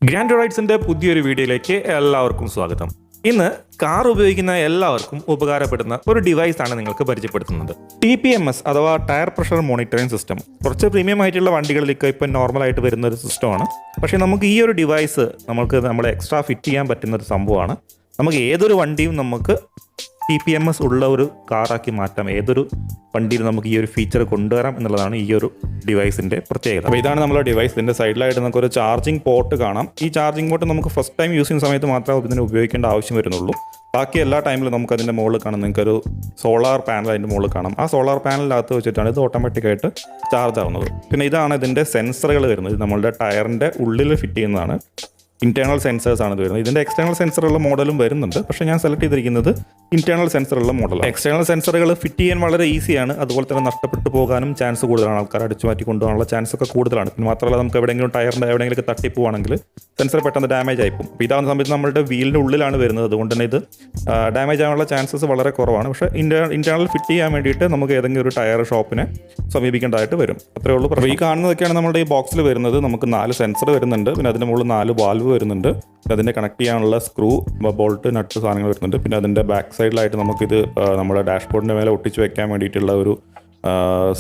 Grand റൈഡ്സിന്റെ പുതിയൊരു വീഡിയോയിലേക്ക് എല്ലാവർക്കും സ്വാഗതം. ഇന്ന് കാർ ഉപയോഗിക്കുന്ന എല്ലാവർക്കും ഉപകാരപ്പെടുന്ന ഒരു ഡിവൈസാണ് നിങ്ങൾക്ക് പരിചയപ്പെടുത്തുന്നത്. TPMS അഥവാ ടയർ പ്രഷർ മോണിറ്ററിംഗ് സിസ്റ്റം. കുറച്ച് പ്രീമിയം ആയിട്ടുള്ള വണ്ടികളിലേക്ക് ഇപ്പം നോർമലായിട്ട് വരുന്ന ഒരു സിസ്റ്റമാണ്. പക്ഷേ നമുക്ക് ഈ ഒരു ഡിവൈസ് നമ്മൾ എക്സ്ട്രാ ഫിറ്റ് ചെയ്യാൻ പറ്റുന്ന ഒരു സംഭവമാണ്. നമുക്ക് ഏതൊരു വണ്ടിയും നമുക്ക് TPMS ഉള്ള ഒരു കാറാക്കി മാറ്റാം. ഏതൊരു വണ്ടിയിൽ നമുക്ക് ഈ ഒരു ഫീച്ചർ കൊണ്ടുവരാം എന്നുള്ളതാണ് ഈ ഒരു ഡിവൈസിൻ്റെ പ്രത്യേകത. അപ്പോൾ ഇതാണ് നമ്മുടെ ഡിവൈസ്. ഇതിൻ്റെ സൈഡിലായിട്ട് നമുക്കൊരു ചാർജിങ് പോർട്ട് കാണാം. ഈ ചാർജിങ് പോർട്ട് നമുക്ക് ഫസ്റ്റ് ടൈം യൂസ് ചെയ്യുന്ന സമയത്ത് മാത്രമേ ഇതിനെ ഉപയോഗിക്കേണ്ട ആവശ്യം വരുന്നുള്ളൂ. ബാക്കി എല്ലാ ടൈമിലും നമുക്ക് അതിൻ്റെ മുകളിൽ കാണാം, നിങ്ങൾക്കൊരു സോളാർ പാനൽ അതിൻ്റെ മുകളിൽ കാണാം. ആ സോളാർ പാനലിനകത്ത് വെച്ചിട്ടാണ് ഇത് ഓട്ടോമാറ്റിക്കായിട്ട് ചാർജ് ആവുന്നത്. പിന്നെ ഇതാണ് ഇതിൻ്റെ സെൻസറുകൾ വരുന്നത്. ഇത് നമ്മളുടെ ടയറിൻ്റെ ഉള്ളിൽ ഫിറ്റ് ചെയ്യുന്നതാണ്. ഇൻറ്റേർണൽ സെൻസേഴ്സാണ് ഇത് വരുന്നത്. ഇതിൻ്റെ എക്സ്റ്റേണൽ സെൻസറുള്ള മോഡലും വരുന്നുണ്ട്. പക്ഷേ ഞാൻ സെലക്ട് ചെയ്തിരിക്കുന്നത് ഇൻറ്റേർണൽ സെൻസറുള്ള മോഡലാണ്. എക്സ്റ്റേണൽ സെൻസറുകൾ ഫിറ്റ് ചെയ്യാൻ വളരെ ഈസിയാണ്. അതുപോലെ തന്നെ നഷ്ടപ്പെട്ടു പോകാനും ചാൻസ് കൂടുതലാണ്. ആൾക്കാർ അടിച്ചു മാറ്റി കൊണ്ടുപോകാനുള്ള ചാൻസ് ഒക്കെ കൂടുതലാണ്. പിന്നെ മാത്രമല്ല നമുക്ക് എവിടെയെങ്കിലും ടയറിൻ്റെ എവിടെയെങ്കിലും തട്ടിപ്പോവാണെങ്കിൽ സെൻസർ പെട്ടെന്ന് ഡാമേജ് ആയിപ്പോകും. അപ്പോൾ ഇതാവുന്ന സമയത്ത് നമ്മുടെ വീലിൻ്റെ ഉള്ളിലാണ് വരുന്നത്. അതുകൊണ്ട് തന്നെ ഇത് ഡാമേജ് ആകാനുള്ള ചാൻസസ് വളരെ കുറവാണ്. പക്ഷേ ഇൻറ്റേർണൽ ഫിറ്റ് ചെയ്യാൻ വേണ്ടിയിട്ട് നമുക്ക് ഏതെങ്കിലും ഒരു ടയർ ഷോപ്പിനെ സമീപിക്കേണ്ടതായിട്ട് വരും. അത്രേ ഉള്ളൂ. അപ്പോൾ ഈ കാണുന്നതൊക്കെയാണ് നമ്മുടെ ഈ ബോക്സിൽ വരുന്നത്. നമുക്ക് 4 സെൻസർ വരുന്നുണ്ട്. പിന്നെ അതിൻ്റെ മുകളിൽ 4 വാൽവ് വരുന്നുണ്ട്. അതിനെ കണക്ട് ചെയ്യാനുള്ള സ്ക്രൂ, ബോൾട്ട്, നട്ട് സാധനങ്ങൾ വരുന്നുണ്ട്. പിന്നെ അതിൻ്റെ ബാക്ക് സൈഡിലായിട്ട് നമുക്കിത് നമ്മുടെ ഡാഷ്ബോർഡിൻ്റെ മേലെ ഒട്ടിച്ച് വെക്കാൻ വേണ്ടിയിട്ടുള്ള ഒരു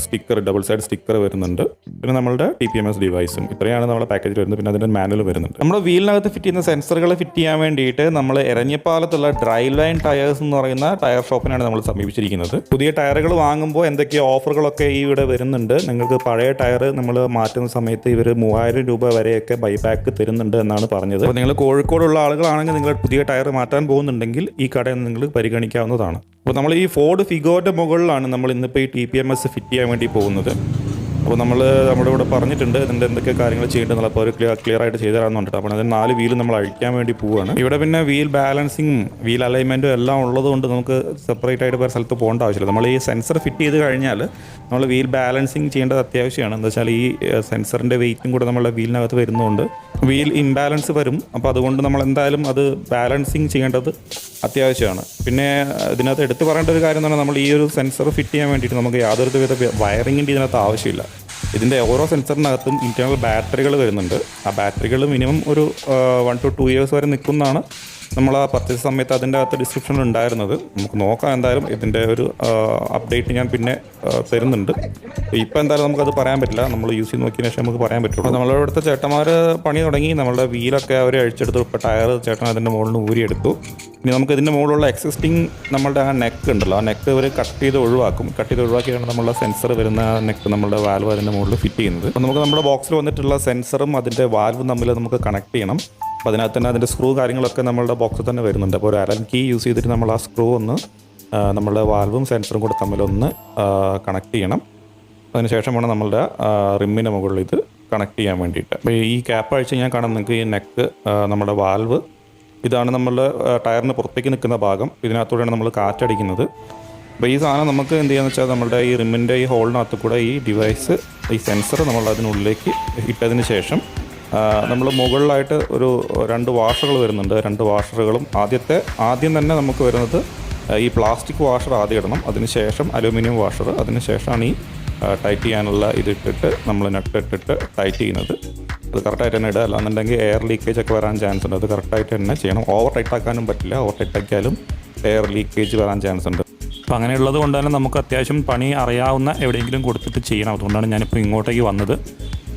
സ്റ്റിക്കർ, ഡബിൾ സൈഡ് സ്റ്റിക്കർ വരുന്നുണ്ട്. പിന്നെ നമ്മുടെ TPMS ഡിവൈസും. ഇത്രയാണ് നമ്മുടെ പാക്കേജിൽ വരുന്നത്. പിന്നെ അതിൻ്റെ മാനുവൽ വരുന്നുണ്ട്. നമ്മുടെ വീലിനകത്ത് ഫിറ്റ് ചെയ്യുന്ന സെൻസറുകൾ ഫിറ്റ് ചെയ്യാൻ വേണ്ടിയിട്ട് നമ്മൾ എരഞ്ഞിപ്പാലത്തുള്ള ഡ്രൈ ലൈൻ ടയേഴ്സ് എന്ന് പറയുന്ന ടയർ ഷോപ്പിനാണ് നമ്മൾ സമീപിച്ചിരിക്കുന്നത്. പുതിയ ടയറുകൾ വാങ്ങുമ്പോൾ എന്തൊക്കെയോ ഓഫറുകളൊക്കെ ഇവിടെ വരുന്നുണ്ട്. നിങ്ങൾക്ക് പഴയ ടയർ നമ്മൾ മാറ്റുന്ന സമയത്ത് ഇവർ 3000 രൂപ വരെയൊക്കെ ബൈബാക്ക് തരുന്നുണ്ട് എന്നാണ് പറഞ്ഞത്. അപ്പോൾ നിങ്ങൾ കോഴിക്കോടുള്ള ആളുകളാണെങ്കിൽ നിങ്ങൾ പുതിയ ടയർ മാറ്റാൻ പോകുന്നുണ്ടെങ്കിൽ ഈ കടയിൽ നിങ്ങൾ പരിഗണിക്കാവുന്നതാണ്. അപ്പോൾ നമ്മൾ ഈ ഫോർഡ് ഫിഗോയുടെ മുകളിലാണ് നമ്മൾ ഇന്നിപ്പോൾ ഈ TPMS ഫിറ്റ് ചെയ്യാൻ വേണ്ടി പോകുന്നത്. അപ്പോൾ നമ്മുടെ ഇവിടെ പറഞ്ഞിട്ടുണ്ട് ഇതിൻ്റെ എന്തൊക്കെ കാര്യങ്ങൾ ചെയ്യേണ്ടതെന്നുള്ള. അപ്പോൾ ഒരു ക്ലിയർ ആയിട്ട് ചെയ്തു തരാമെന്നുണ്ട്. അപ്പോൾ അതിന് 4 വീല് നമ്മൾ അഴിക്കാൻ വേണ്ടി പോവുകയാണ്. ഇവിടെ പിന്നെ വീൽ ബാലൻസിങ്ങും വീൽ അലൈൻമെൻറ്റും എല്ലാം ഉള്ളതുകൊണ്ട് നമുക്ക് സെപ്പറേറ്റ് ആയിട്ട് വേറെ സ്ഥലത്ത് പോകേണ്ട ആവശ്യമില്ല. നമ്മൾ ഈ സെൻസർ ഫിറ്റ് ചെയ്ത് കഴിഞ്ഞാൽ നമ്മൾ വീൽ ബാലൻസിങ് ചെയ്യേണ്ടത് അത്യാവശ്യമാണ്. എന്താ വെച്ചാൽ ഈ സെൻസറിൻ്റെ വെയിറ്റും കൂടെ നമ്മുടെ വീലിനകത്ത് വരുന്നതുകൊണ്ട് വീൽ ഇംബാലൻസ് വരും. അപ്പോൾ അതുകൊണ്ട് നമ്മൾ എന്തായാലും അത് ബാലൻസിങ് ചെയ്യേണ്ടത് അത്യാവശ്യമാണ്. പിന്നെ ഇതിനകത്ത് എടുത്തു പറയേണ്ട ഒരു കാര്യം എന്ന് പറഞ്ഞാൽ നമ്മൾ ഈ ഒരു സെൻസർ ഫിറ്റ് ചെയ്യാൻ വേണ്ടിയിട്ട് നമുക്ക് യാതൊരു വിധ വയറിങ്ങിൻ്റെ ഇതിനകത്ത് ആവശ്യമില്ല. ഇതിൻ്റെ ഓരോ സെൻസറിനകത്തും ഇൻറ്റേർണൽ ബാറ്ററികൾ വരുന്നുണ്ട്. ആ ബാറ്ററികൾ മിനിമം ഒരു 1 to 2 years വരെ നിൽക്കുന്നതാണ് നമ്മൾ ആ പർച്ചേസ് സമയത്ത് അതിൻ്റെ അകത്ത് ഡിസ്ക്രിപ്ഷനിൽ ഉണ്ടായിരുന്നത്. നമുക്ക് നോക്കാം. എന്തായാലും ഇതിൻ്റെ ഒരു അപ്ഡേറ്റ് ഞാൻ പിന്നെ തരുന്നുണ്ട്. ഇപ്പോൾ എന്തായാലും നമുക്കത് പറയാൻ പറ്റില്ല. നമ്മൾ യൂസ് ചെയ്ത് നോക്കിയതിന് ശേഷം നമുക്ക് പറയാൻ പറ്റുള്ളൂ. അപ്പോൾ നമ്മളുടെ ഇവിടുത്തെ ചേട്ടന്മാർ പണി തുടങ്ങി. നമ്മളുടെ വീലൊക്കെ അവർ അഴിച്ചെടുത്തു. ഇപ്പോൾ ടയർ ചേട്ടൻ അതിൻ്റെ മുകളിൽ നിന്ന് ഊരിയെടുത്തു. ഇനി നമുക്ക് ഇതിൻ്റെ മുകളിലുള്ള എക്സിസ്റ്റിംഗ് നമ്മളുടെ ആ നെക്ക് ഉണ്ടല്ലോ, ആ നെക്ക് അവർ കട്ട് ചെയ്ത് ഒഴിവാക്കിയാണ് നമ്മളുടെ സെൻസർ വരുന്ന നെക്ക് നമ്മളുടെ വാൽവ് അതിൻ്റെ മുകളിൽ ഫിറ്റ് ചെയ്യുന്നത്. അപ്പോൾ നമുക്ക് നമ്മുടെ ബോക്സിൽ വന്നിട്ടുള്ള സെൻസറും അതിൻ്റെ വാൽവും തമ്മിൽ നമുക്ക് കണക്ട് ചെയ്യണം. അപ്പോൾ അതിനകത്ത് തന്നെ അതിൻ്റെ സ്ക്രൂ കാര്യങ്ങളൊക്കെ നമ്മളുടെ ബോക്സിൽ തന്നെ വരുന്നുണ്ട്. അപ്പോൾ ഒരു അലൻ കീ യൂസ് ചെയ്തിട്ട് നമ്മൾ ആ സ്ക്രൂ ഒന്ന് നമ്മളുടെ വാൽവും സെൻസറും കൂടെ തമ്മിലൊന്ന് കണക്ട് ചെയ്യണം. അതിനുശേഷം വേണം നമ്മളുടെ റിമ്മിൻ്റെ മുകളിൽ ഇത് കണക്ട് ചെയ്യാൻ വേണ്ടിയിട്ട്. അപ്പോൾ ഈ ക്യാപ്പ് അഴിച്ച് ഞാൻ കാണാം. നിങ്ങൾക്ക് ഈ നെക്ക്, നമ്മുടെ വാൽവ്, ഇതാണ് നമ്മളുടെ ടയറിന് പുറത്തേക്ക് നിൽക്കുന്ന ഭാഗം. ഇതിനകത്തൂടെയാണ് നമ്മൾ കാറ്റടിക്കുന്നത്. അപ്പോൾ ഈ സാധനം നമുക്ക് എന്ത് ചെയ്യാന്ന് വെച്ചാൽ നമ്മളുടെ ഈ റിമ്മിൻ്റെ ഈ ഹോളിനകത്ത് കൂടെ ഈ ഡിവൈസ്, ഈ സെൻസർ നമ്മൾ അതിനുള്ളിലേക്ക് ഇട്ടതിന് ശേഷം നമ്മൾ മുകളിലായിട്ട് ഒരു 2 വാഷറുകൾ വരുന്നുണ്ട്. 2 വാഷറുകളും ആദ്യം തന്നെ നമുക്ക് വരുന്നത് ഈ പ്ലാസ്റ്റിക് വാഷർ ആദ്യം ഇടണം. അതിനുശേഷം അലൂമിനിയം വാഷർ, അതിനുശേഷമാണ് ഈ ടൈറ്റ് ചെയ്യാനുള്ള ഇതിട്ടിട്ട് നമ്മൾ നട്ട് ഇട്ടിട്ട് ടൈറ്റ് ചെയ്യുന്നത്. അത് കറക്റ്റായിട്ട് തന്നെ ഇടുക. അല്ലാന്നുണ്ടെങ്കിൽ എയർ ലീക്കേജ് ഒക്കെ വരാൻ ചാൻസ് ഉണ്ട്. അത് കറക്റ്റായിട്ട് തന്നെ ചെയ്യണം. ഓവർ ടൈറ്റ് ആക്കാനും പറ്റില്ല. ഓവർ ടൈറ്റ് ആക്കിയാലും എയർ ലീക്കേജ് വരാൻ ചാൻസ് ഉണ്ട്. അപ്പോൾ അങ്ങനെയുള്ളത് കൊണ്ട് തന്നെ നമുക്ക് അത്യാവശ്യം പണി അറിയാവുന്ന എവിടെയെങ്കിലും കൊടുത്തിട്ട് ചെയ്യണം. അതുകൊണ്ടാണ് ഞാനിപ്പോൾ ഇങ്ങോട്ടേക്ക് വന്നത്.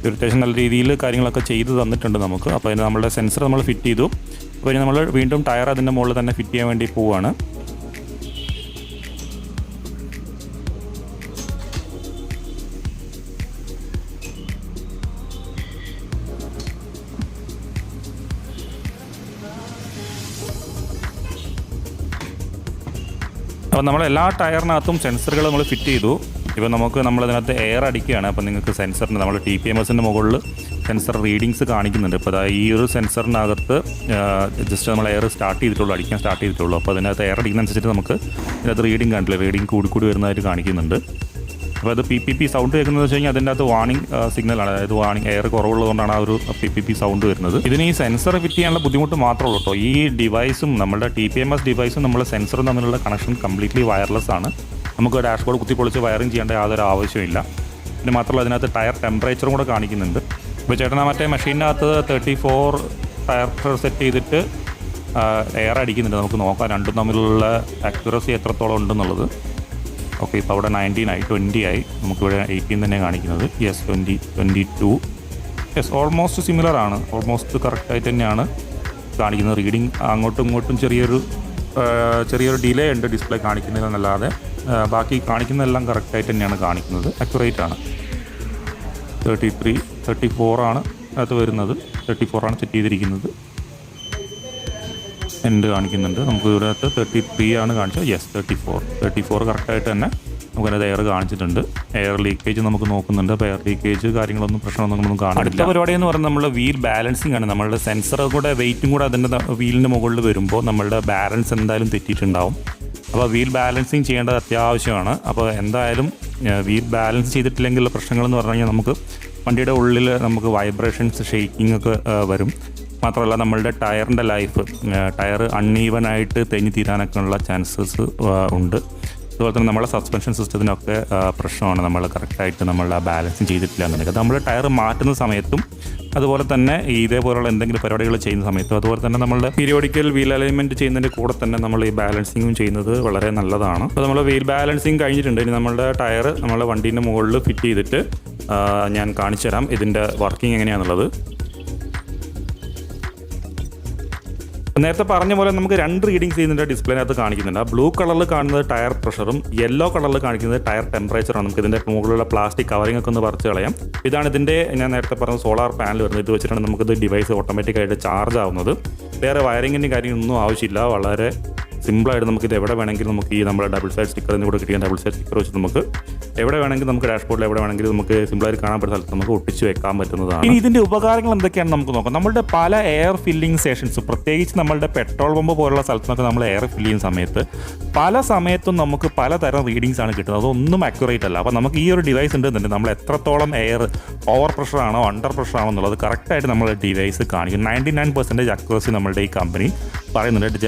അത്യാവശ്യം നല്ല രീതിയിൽ കാര്യങ്ങളൊക്കെ ചെയ്ത് തന്നിട്ടുണ്ട് നമുക്ക്. അപ്പോൾ അതിന് നമ്മളുടെ സെൻസർ നമ്മൾ ഫിറ്റ് ചെയ്തു. അപ്പോൾ ഇനി നമ്മൾ വീണ്ടും ടയർ അതിൻ്റെ മുകളിൽ തന്നെ ഫിറ്റ് ചെയ്യാൻ വേണ്ടി പോവുകയാണ്. അപ്പോൾ നമ്മൾ എല്ലാ ടയറിനകത്തും സെൻസറുകൾ നമ്മൾ ഫിറ്റ് ചെയ്തു. ഇപ്പോൾ നമ്മളതിനകത്ത് എയർ അടിക്കുകയാണ്. അപ്പോൾ നിങ്ങൾക്ക് സെൻസറിന് നമ്മൾ TPMSൻ്റെ മുകളിൽ സെൻസർ റീഡിങ്സ് കാണിക്കുന്നുണ്ട്. ഇപ്പോൾ ഈ ഒരു സെൻസറിനകത്ത് ജസ്റ്റ് നമ്മൾ എയർ അടിക്കാൻ സ്റ്റാർട്ട് ചെയ്തിട്ടുള്ളൂ. അപ്പോൾ അതിനകത്ത് എയർ അടിക്കുന്നതനുസരിച്ച് നമുക്ക് ഇതിനകത്ത് റീഡിങ് കാണില്ല. റീഡിങ് കൂടി വരുന്നതായിട്ട് കാണിക്കുന്നുണ്ട്. അപ്പോൾ അത് PPP സൗണ്ട് കേൾക്കുന്നത് വെച്ച് കഴിഞ്ഞാൽ അതിൻ്റെ അകത്ത് വാർണിംഗ് സിഗ്നലാണ്. അതായത് വാർണിംഗ് എയർ കുറവുള്ളതുകൊണ്ടാണ് ആ ഒരു PPP സൗണ്ട് വരുന്നത്. ഇതിന് ഈ സെൻസർ ഫിറ്റ് ചെയ്യാനുള്ള ബുദ്ധിമുട്ട് മാത്രമേ ഉള്ളൂ കേട്ടോ. ഈ ഡിവൈസും നമ്മുടെ TPMS ഡിവൈസും നമ്മുടെ സെൻസറും തമ്മിലുള്ള കണക്ഷൻ കംപ്ലീറ്റ്ലി വയർലെസ് ആണ്. നമുക്ക് ഡാഷ്ബോർഡ് കുത്തിപ്പൊളിച്ച് വയറിങ് ചെയ്യേണ്ട യാതൊരു ആവശ്യമില്ല. പിന്നെ മാത്രമല്ല അതിനകത്ത് ടയർ ടെമ്പറേച്ചറും കൂടെ കാണിക്കുന്നുണ്ട്. ഇപ്പോൾ ചേട്ടൻ മറ്റേ മെഷീനകത്ത് 34 ടയർ പ്രഷർ സെറ്റ് ചെയ്തിട്ട് എയർ അടിക്കുന്നുണ്ട്. നമുക്ക് നോക്കാം രണ്ടും തമ്മിലുള്ള ആക്യുറസി എത്രത്തോളം ഉണ്ടെന്നുള്ളത്. ഓക്കെ, ഇപ്പോൾ അവിടെ 19 ആയി, 20 ആയി. നമുക്കിവിടെ 18 തന്നെ കാണിക്കുന്നത്. യെസ്, 20, 22. യെസ്, ഓൾമോസ്റ്റ് സിമിലർ ആണ്. ഓൾമോസ്റ്റ് കറക്റ്റായിട്ട് തന്നെയാണ് കാണിക്കുന്നത്. റീഡിങ് അങ്ങോട്ടും ഇങ്ങോട്ടും ചെറിയൊരു ഡിലേ ഉണ്ട് ഡിസ്പ്ലേ കാണിക്കുന്നതിലെന്നല്ലാതെ ബാക്കി കാണിക്കുന്നതെല്ലാം കറക്റ്റായിട്ട് തന്നെയാണ് കാണിക്കുന്നത്. അക്യുറേറ്റ് ആണ്. 33, 34 ആണ് അത് വരുന്നത്. 34 ആണ് സെറ്റ് ചെയ്തിരിക്കുന്നത്. എൻഡ് കാണിക്കുന്നുണ്ട്. നമുക്ക് ഇതിനകത്ത് 33 ആണ് കാണിച്ചത്. യെസ്, 34 കറക്റ്റായിട്ട് തന്നെ നമുക്കതിനകത്ത് എയർ കാണിച്ചിട്ടുണ്ട്. എയർ ലീക്കേജ് നമുക്ക് നോക്കുന്നുണ്ട്. അപ്പോൾ എയർ ലീക്കേജ് കാര്യങ്ങളൊന്നും പ്രശ്നമൊന്നും കാണില്ല. അടുത്ത പരിപാടി എന്ന് പറയുന്നത് നമ്മുടെ വീൽ ബാലൻസിങ് ആണ്. നമ്മളുടെ സെൻസർ കൂടെ വെയിറ്റും കൂടെ അതിൻ്റെ വീലിൻ്റെ മുകളിൽ വരുമ്പോൾ നമ്മളുടെ ബാലൻസ് എന്തായാലും തെറ്റിയിട്ടുണ്ടാവും. അപ്പോൾ വീൽ ബാലൻസിങ് ചെയ്യേണ്ടത് അത്യാവശ്യമാണ്. അപ്പോൾ എന്തായാലും വീൽ ബാലൻസ് ചെയ്തിട്ടില്ലെങ്കിലുള്ള പ്രശ്നങ്ങളെന്ന് പറഞ്ഞു കഴിഞ്ഞാൽ നമുക്ക് വണ്ടിയുടെ ഉള്ളിൽ നമുക്ക് വൈബ്രേഷൻസ്, ഷെയ്ക്കിംഗ് ഒക്കെ വരും. മാത്രമല്ല നമ്മളുടെ ടയറിൻ്റെ ലൈഫ്, ടയർ അൺഈവനായിട്ട് തെന്നി തീരാനൊക്കെ ഉള്ള ചാൻസസ് ഉണ്ട്. അതുപോലെ തന്നെ നമ്മളെ സസ്പെൻഷൻ സിസ്റ്റത്തിനൊക്കെ പ്രശ്നമാണ് നമ്മൾ കറക്റ്റായിട്ട് നമ്മളുടെ ബാലൻസിങ് ചെയ്തിട്ടില്ല എന്നുണ്ടെങ്കിൽ. അത് നമ്മൾ ടയർ മാറ്റുന്ന സമയത്തും അതുപോലെ തന്നെ ഇതേപോലുള്ള എന്തെങ്കിലും പരിപാടികൾ ചെയ്യുന്ന സമയത്തും അതുപോലെ തന്നെ നമ്മളുടെ പീരിയോഡിക്കൽ വീൽ അലൈൻമെൻറ്റ് ചെയ്യുന്നതിൻ്റെ കൂടെ തന്നെ നമ്മൾ ഈ ബാലൻസിങ്ങും ചെയ്യുന്നത് വളരെ നല്ലതാണ്. അപ്പോൾ നമ്മൾ വീൽ ബാലൻസിങ് കഴിഞ്ഞിട്ടുണ്ട്. ഇനി നമ്മളുടെ ടയർ നമ്മളുടെ വണ്ടീൻ്റെ മുകളിൽ ഫിറ്റ് ചെയ്തിട്ട് ഞാൻ കാണിച്ചു തരാം ഇതിൻ്റെ വർക്കിംഗ് എങ്ങനെയാണെന്നുള്ളത്. നേരത്തെ പറഞ്ഞ പോലെ നമുക്ക് 2 റീഡിങ്സ് ഇതിൻ്റെ ഡിസ്പ്ലേനകത്ത് കാണിക്കുന്നുണ്ട്. ആ ബ്ലൂ കളറിൽ കാണുന്നത് ടയർ പ്രഷറും യെല്ലോ കളറിൽ കാണിക്കുന്നത് ടയർ ടെമ്പറേച്ചറാണ്. നമുക്ക് ഇതിൻ്റെ മുകളിലുള്ള പ്ലാസ്റ്റിക് കവറിംഗ് ഒക്കെ ഒന്ന് പറിച്ച് കളയാം. ഇതാണ് ഇതിൻ്റെ ഞാൻ നേരത്തെ പറഞ്ഞ സോളാർ പാനൽ വരുന്നത്. ഇത് വെച്ചിട്ടാണ് നമുക്കിത് ഡിവൈസ് ഓട്ടോമാറ്റിക്കായിട്ട് ചാർജ് ആവുന്നത്. വേറെ വയറിങ്ങിൻ്റെ കാര്യമൊന്നും ആവശ്യമില്ല. വളരെ സിമ്പിളായിട്ട് നമുക്കിത് എവിടെ വേണമെങ്കിലും നമുക്ക് ഈ നമ്മുടെ ഡബിൾ സൈഡ് സ്റ്റിക്കറിൽ നിന്ന് കൂടെ കിട്ടിയ ഡബിൾ സൈഡ് സ്റ്റിക്കർ വെച്ച് നമുക്ക് എവിടെ വേണമെങ്കിലും നമുക്ക് ഡാഷ്ബോർഡിൽ എവിടെ വേണമെങ്കിലും നമുക്ക് സിമ്പിളായിട്ട് കാണാൻ പറ്റുന്ന സ്ഥലത്ത് നമുക്ക് ഒട്ടിച്ച് വെക്കാൻ പറ്റുന്നതാണ്. ഇനി ഇതിൻ്റെ ഉപകാരങ്ങൾ എന്തൊക്കെയാണെന്ന് നമുക്ക് നോക്കാം. നമ്മളുടെ പല എയർ ഫില്ലിംഗ് സ്റ്റേഷൻസ്, പ്രത്യേകിച്ച് നമ്മളുടെ പെട്രോൾ പമ്പ് പോലുള്ള സ്ഥലത്തൊക്കെ നമ്മൾ എയർ ഫില്ല് ചെയ്യുന്ന സമയത്ത് പല സമയത്തും നമുക്ക് പലതരം റീഡിങ്സ് ആണ് കിട്ടുന്നത്. അതൊന്നും അക്യുറേറ്റ് അല്ല. അപ്പോൾ നമുക്ക് ഈ ഒരു ഡിവൈസ് ഉണ്ടെന്നുണ്ടെങ്കിൽ നമ്മൾ എത്രത്തോളം എയർ ഓവർ പ്രഷറാണോ അണ്ടർ പ്രഷറാണോ എന്നുള്ളത് കറക്റ്റായിട്ട് നമ്മൾ ഡിവൈസ് കാണിക്കും. 99% അക്യുറസി നമ്മളുടെ ഈ കമ്പനി പറയുന്നുണ്ട്.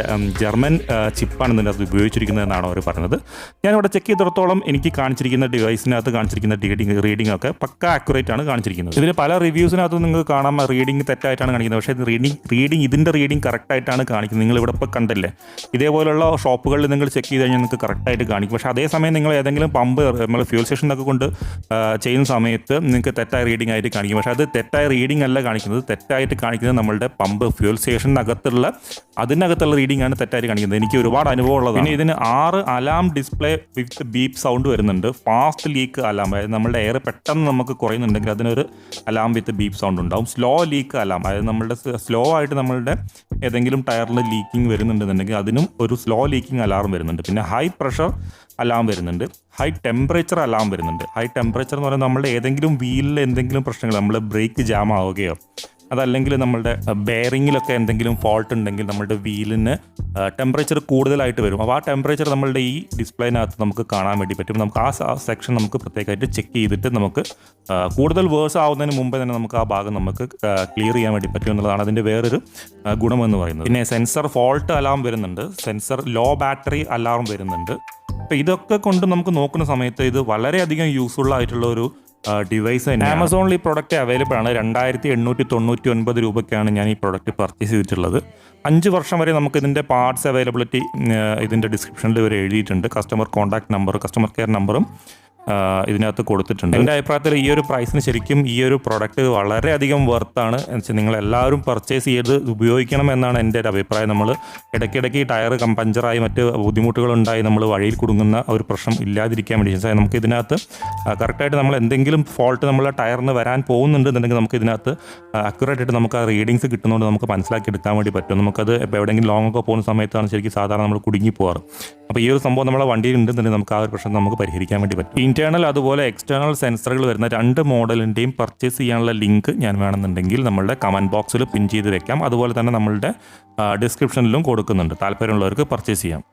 ജർമ്മൻ ചിപ്പാണ് ഇതിനകത്ത് ഉപയോഗിച്ചിരിക്കുന്നതെന്നാണ് അവർ പറയുന്നത്. ഞാനിവിടെ ചെക്ക് ചെയ്തിടത്തോളം എനിക്ക് കാണിച്ചിരിക്കുന്ന ഡിവൈസിനകത്ത് കാണിച്ചിരിക്കുന്ന റീഡിംഗ് ഒക്കെ പക്ക ആക്യുറേറ്റ് ആണ് കാണിച്ചിരിക്കുന്നത്. ഇതിന് പല റിവ്യൂസിനകത്ത് നിങ്ങൾക്ക് കാണാം റീഡിംഗ് തെറ്റായിട്ടാണ് കാണിക്കുന്നത്. പക്ഷേ ഇതിൻ്റെ റീഡിംഗ് കറക്റ്റായിട്ടാണ് കാണിക്കുന്നത്. നിങ്ങൾ ഇവിടെ ഇപ്പോൾ കണ്ടില്ലേ, ഇതേപോലുള്ള ഷോപ്പുകളിൽ നിങ്ങൾ ചെക്ക് ചെയ്ത് കഴിഞ്ഞാൽ നിങ്ങൾക്ക് കറക്റ്റായിട്ട് കാണിക്കും. പക്ഷേ അതേസമയം നിങ്ങൾ ഏതെങ്കിലും പമ്പ് നമ്മൾ ഫ്യൂൽ സ്റ്റേഷനൊക്കെ കൊണ്ട് ചെയ്യുന്ന സമയത്ത് നിങ്ങൾക്ക് തെറ്റായ റീഡിംഗ് ആയിട്ട് കാണിക്കും. പക്ഷേ അത് തെറ്റായ റീഡിംഗ് അല്ല കാണിക്കുന്നത്. തെറ്റായിട്ട് കാണിക്കുന്നത് നമ്മളുടെ പമ്പ് ഫ്യൂൽ സ്റ്റേഷനകത്തുള്ള അതിനകത്തുള്ള റീഡിംഗ് ആണ് തെറ്റായിട്ട് കാണിക്കുന്നത്. എനിക്ക് ഒരുപാട് അനുഭവം ഉള്ളതാണ്. പിന്നെ ഇതിന് 6 അലാം ഡിസ്പ്ലേ വിത്ത് ബീപ്പ് സൗണ്ട് വരുന്നുണ്ട്. ഫാസ്റ്റ് ലീക്ക് അലാം, അതായത് നമ്മളുടെ എയർ പെട്ടെന്ന് നമുക്ക് കുറയുന്നുണ്ടെങ്കിൽ അതിനൊരു അലാം വിത്ത് ബീപ്പ് സൗണ്ട് ഉണ്ടാവും. സ്ലോ ലീക്ക് അലാം, അതായത് നമ്മളുടെ സ്ലോ ആയിട്ട് നമ്മളുടെ ഏതെങ്കിലും ടയറിൽ ലീക്കിംഗ് വരുന്നുണ്ടെന്നുണ്ടെങ്കിൽ അതിനും ഒരു സ്ലോ ലീക്കിംഗ് അലാം വരുന്നുണ്ട്. പിന്നെ ഹൈ പ്രഷർ അലാം വരുന്നുണ്ട്. ഹൈ ടെമ്പറേച്ചർ അലാം വരുന്നുണ്ട്. ഹൈ ടെമ്പറേച്ചർ എന്ന് പറയുന്നത് നമ്മളുടെ ഏതെങ്കിലും വീലിൽ എന്തെങ്കിലും പ്രശ്നങ്ങൾ, നമ്മൾ ബ്രേക്ക് ജാം ആവുകയോ അതല്ലെങ്കിൽ നമ്മളുടെ ബെയറിങ്ങിലൊക്കെ എന്തെങ്കിലും ഫോൾട്ട് ഉണ്ടെങ്കിൽ നമ്മുടെ വീലിന് ടെമ്പറേച്ചർ കൂടുതലായിട്ട് വരും. അപ്പോൾ ആ ടെമ്പറേച്ചർ നമ്മളുടെ ഈ ഡിസ്പ്ലേനകത്ത് നമുക്ക് കാണാൻ വേണ്ടി പറ്റും. നമുക്ക് ആ സെക്ഷൻ നമുക്ക് പ്രത്യേകമായിട്ട് ചെക്ക് ചെയ്തിട്ട് നമുക്ക് കൂടുതൽ വേഴ്സ് ആവുന്നതിന് മുമ്പേ തന്നെ നമുക്ക് ആ ഭാഗം നമുക്ക് ക്ലിയർ ചെയ്യാൻ വേണ്ടി പറ്റും എന്നുള്ളതാണ് അതിൻ്റെ വേറൊരു ഗുണമെന്ന് പറയുന്നത്. പിന്നെ സെൻസർ ഫോൾട്ട് അലാം വരുന്നുണ്ട്. സെൻസർ ലോ ബാറ്ററി അലാം വരുന്നുണ്ട്. അപ്പോൾ ഇതൊക്കെ കൊണ്ട് നമുക്ക് നോക്കുന്ന സമയത്ത് ഇത് വളരെയധികം യൂസ്ഫുൾ ആയിട്ടുള്ള ഒരു ഡിവൈസ് തന്നെ. ആമസോണിൽ ഈ പ്രൊഡക്റ്റ് അവൈലബിൾ ആണ്. 2899 രൂപയ്ക്കാണ് ഞാൻ ഈ പ്രൊഡക്റ്റ് പർച്ചേസ് ചെയ്തിട്ടുള്ളത്. 5 വർഷം വരെ നമുക്ക് ഇതിൻ്റെ പാർട്സ് അവൈലബിലിറ്റി ഇതിൻ്റെ ഡിസ്ക്രിപ്ഷനിൽ ഇവർ എഴുതിയിട്ടുണ്ട്. Customer contact number, customer care നമ്പറും ഇതിനകത്ത് കൊടുത്തിട്ടുണ്ട്. എൻ്റെ അഭിപ്രായത്തിൽ ഈ ഒരു പ്രൈസിന് ശരിക്കും ഈ ഒരു പ്രൊഡക്റ്റ് വളരെയധികം വെർത്താണ്. എന്നുവെച്ചാൽ നിങ്ങളെല്ലാവരും പർച്ചേസ് ചെയ്ത് ഉപയോഗിക്കണം എന്നാണ് എൻ്റെ ഒരു അഭിപ്രായം. നമ്മൾ ഇടയ്ക്കിടയ്ക്ക് ടയർ പഞ്ചറായി മറ്റ് ബുദ്ധിമുട്ടുകളുണ്ടായി നമ്മൾ വഴിയിൽ കുടുങ്ങുന്ന ഒരു പ്രശ്നം ഇല്ലാതിരിക്കാൻ വേണ്ടി നമുക്ക് ഇതിനകത്ത് കറക്റ്റായിട്ട് നമ്മൾ എന്തെങ്കിലും ഫോൾട്ട് നമ്മളെ ടയറിന് വരാൻ പോകുന്നുണ്ടെന്നുണ്ടെങ്കിൽ നമുക്ക് ഇതിനകത്ത് അക്യുറേറ്റ് ആയിട്ട് നമുക്ക് ആ റീഡിങ്സ് കിട്ടുന്നതുകൊണ്ട് നമുക്ക് മനസ്സിലാക്കി എടുക്കാൻ വേണ്ടി പറ്റും. നമുക്കത് ഇപ്പോൾ എവിടെയെങ്കിലും ലോങ് ഒക്കെ പോകുന്ന സമയത്താണ് ശരിക്കും സാധാരണ നമ്മൾ കുടുങ്ങി പോകാറ്. അപ്പോൾ ഈ ഒരു സംഭവം നമ്മളെ വണ്ടിയിൽ ഉണ്ടെന്നുണ്ടെങ്കിൽ നമുക്ക് ആ ഒരു പ്രശ്നം നമുക്ക് പരിഹരിക്കാൻ വേണ്ടി പറ്റും. ഇന്റേണൽ അതുപോലെ എക്സ്റ്റേണൽ സെൻസറുകൾ വരുന്ന 2 മോഡലിൻ്റെയും പർച്ചേസ് ചെയ്യാനുള്ള ലിങ്ക് ഞാൻ വേണമെന്നുണ്ടെങ്കിൽ നമ്മളുടെ കമൻറ്റ് ബോക്സിൽ പിൻ ചെയ്ത് വെക്കാം. അതുപോലെ തന്നെ നമ്മളുടെ ഡിസ്ക്രിപ്ഷനിലും കൊടുക്കുന്നുണ്ട്. താല്പര്യമുള്ളവർക്ക് പർച്ചേസ് ചെയ്യാം.